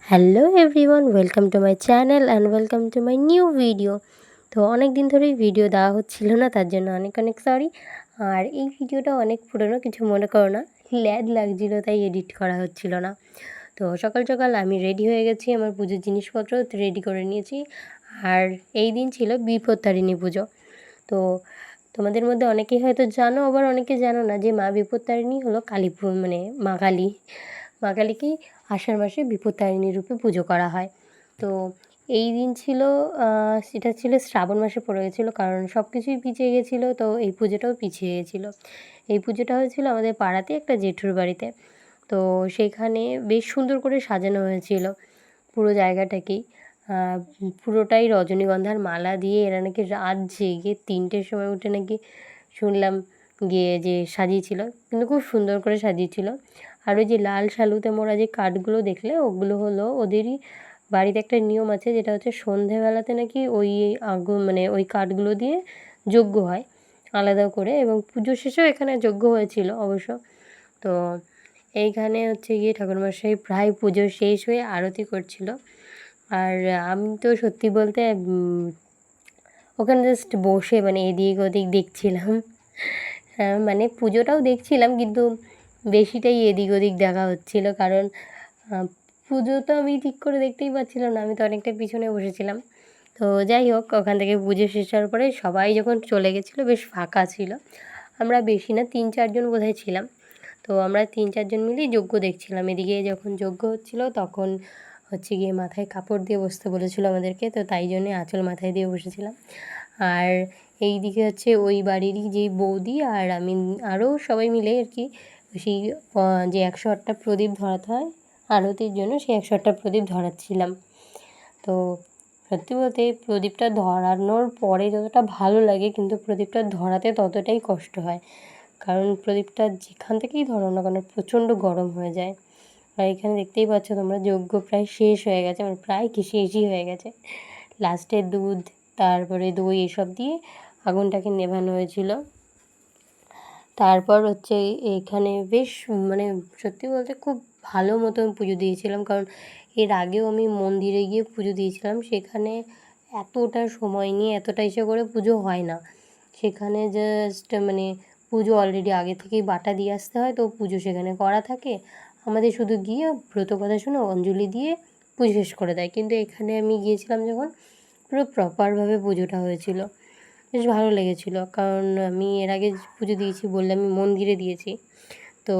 Hello everyone, welcome to my channel and welcome to my new video. তো অনেক দিন ধরেই ভিডিও দেওয়া হচ্ছিল না, তার জন্য অনেক অনেক সরি। আর এই ভিডিওটা অনেক পুরনো, কিছু মনে করো না, ল্যাদ লাগছিলো তাই এডিট করা হচ্ছিল না। তো সকাল সকাল আমি রেডি হয়ে গেছি, আমার পুজোর জিনিসপত্র রেডি করে নিয়েছি। আর এই দিন ছিল বিপত্তারিণী পুজো। তো তোমাদের মধ্যে অনেকেই হয়তো জানো, আবার অনেকে জানো না যে মা বিপত্তারিণী হলো কালী, মানে মা কালী। মা কালীকেই আষাঢ় মাসে বিপত্তারিণী রূপে পুজো করা হয়। তো এই দিন ছিল, সেটা ছিল শ্রাবণ মাসে পড়ে গেছিলো, কারণ সব কিছুই পিছিয়ে গেছিলো, তো এই পুজোটাও পিছিয়ে গেছিলো। এই পুজোটা হয়েছিল আমাদের পাড়াতে একটা জেঠুর বাড়িতে। তো সেখানে বেশ সুন্দর করে সাজানো হয়েছিল পুরো জায়গাটাকেই। পুরোটাই রজনীগন্ধার মালা দিয়ে এরা নাকি রাত জেগে 3টের সময় উঠে নাকি শুনলাম গিয়ে যে সাজিয়েছিল, কিন্তু খুব সুন্দর করে সাজিয়েছিল। আর ওই যে লাল শালুতে মোড়া যে কাঠগুলো দেখলে, ওগুলো হলো ওদেরই বাড়িতে একটা নিয়ম আছে, যেটা হচ্ছে সন্ধেবেলাতে নাকি ওই আগুন, মানে ওই কাঠগুলো দিয়ে যজ্ঞ হয় আলাদা করে, এবং পুজো শেষেও এখানে যজ্ঞ হয়েছিল অবশ্য। তো এইখানে হচ্ছে গিয়ে ঠাকুরমশাই প্রায় পুজো শেষ হয়ে আরতি করছিল। আর আমি তো সত্যি বলতে ওখানে জাস্ট বসে মানে এদিক ওদিক দেখছিলাম। মানে পুজোটাও দেখছিলাম, কিন্তু বেশিটাই এদিক ওদিক দেখা হচ্ছিল, কারণ পুজো তো আমি ঠিক করে দেখতেই পাচ্ছিলাম না, আমি তো অনেকটা পিছনে বসেছিলাম। তো যাই হোক, ওখান থেকে পুজো শেষ হওয়ার পরে সবাই যখন চলে গেছিলো, বেশ ফাঁকা ছিল। আমরা বেশি না, 3-4 জন বোধহয় ছিলাম। তো আমরা 3-4 জন মিলেই যজ্ঞ দেখছিলাম। এদিকে যখন যজ্ঞ হচ্ছিলো, তখন হচ্ছে গিয়ে মাথায় কাপড় দিয়ে বসতে বলেছিলো আমাদেরকে, তো তাই জন্যে আঁচল মাথায় দিয়ে বসেছিলাম। আর এই দিকে হচ্ছে ওই বাড়িরই যেই বৌদি আর আমি, আরও সবাই মিলে আর কি, সেই যে 108টা প্রদীপ ধরাতে হয় আরতির জন্য, সেই 108টা প্রদীপ ধরাচ্ছিলাম। তো সত্যি বলতে প্রদীপটা ধরানোর পরে যতটা ভালো লাগে, কিন্তু প্রদীপটা ধরাতে ততটাই কষ্ট হয়, কারণ প্রদীপটা যেখান থেকেই ধরো না কেন প্রচণ্ড গরম হয়ে যায়। আর এখানে দেখতেই পাচ্ছ তোমরা, যজ্ঞ প্রায় শেষ হয়ে গেছে, মানে প্রায় কি শেষই হয়ে গেছে। লাস্টে দুধ, তারপরে দই, এসব দিয়ে আগুনটাকে নেভানো হয়েছিল। তারপর হচ্ছে এখানে বেশ, মানে সত্যি বলতে খুব ভালো মতন পুজো দিয়েছিলাম, কারণ এর আগেও আমি মন্দিরে গিয়ে পুজো দিয়েছিলাম। সেখানে এতটা সময় নিয়ে এতটা ইসে করে পুজো হয় না। সেখানে জাস্ট মানে পুজো অলরেডি আগে থেকেই বাটা দিয়ে আসতে হয়, তো পুজো সেখানে করা থাকে, আমাদের শুধু গিয়ে ব্রত কথা শুনে অঞ্জলি দিয়ে পুজো শেষ করে দেয়। কিন্তু এখানে আমি গিয়েছিলাম যখন, পুরো প্রপারভাবে পুজোটা হয়েছিল, বেশ ভালো লেগেছিলো। কারণ আমি এর আগে পুজো দিয়েছি, বললাম আমি মন্দিরে দিয়েছি। তো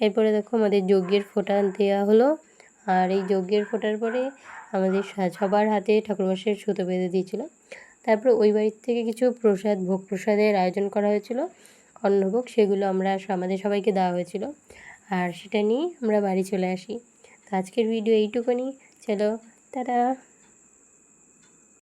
এরপরে দেখো আমাদের যজ্ঞের ফোঁটা দেওয়া হলো। আর এই যজ্ঞের ফোঁটার পরে আমাদের সবার হাতে ঠাকুরমশাইয়ের সুতো বেঁধে দিয়েছিলো। তারপর ওই বাড়ির থেকে কিছু প্রসাদ, ভোগ প্রসাদের আয়োজন করা হয়েছিল, অন্নভোগ, সেগুলো আমাদের সবাইকে দেওয়া হয়েছিল। আর সেটা নিয়ে আমরা বাড়ি চলে আসি। তো আজকের ভিডিও এইটুকুনি, চলো টাটা।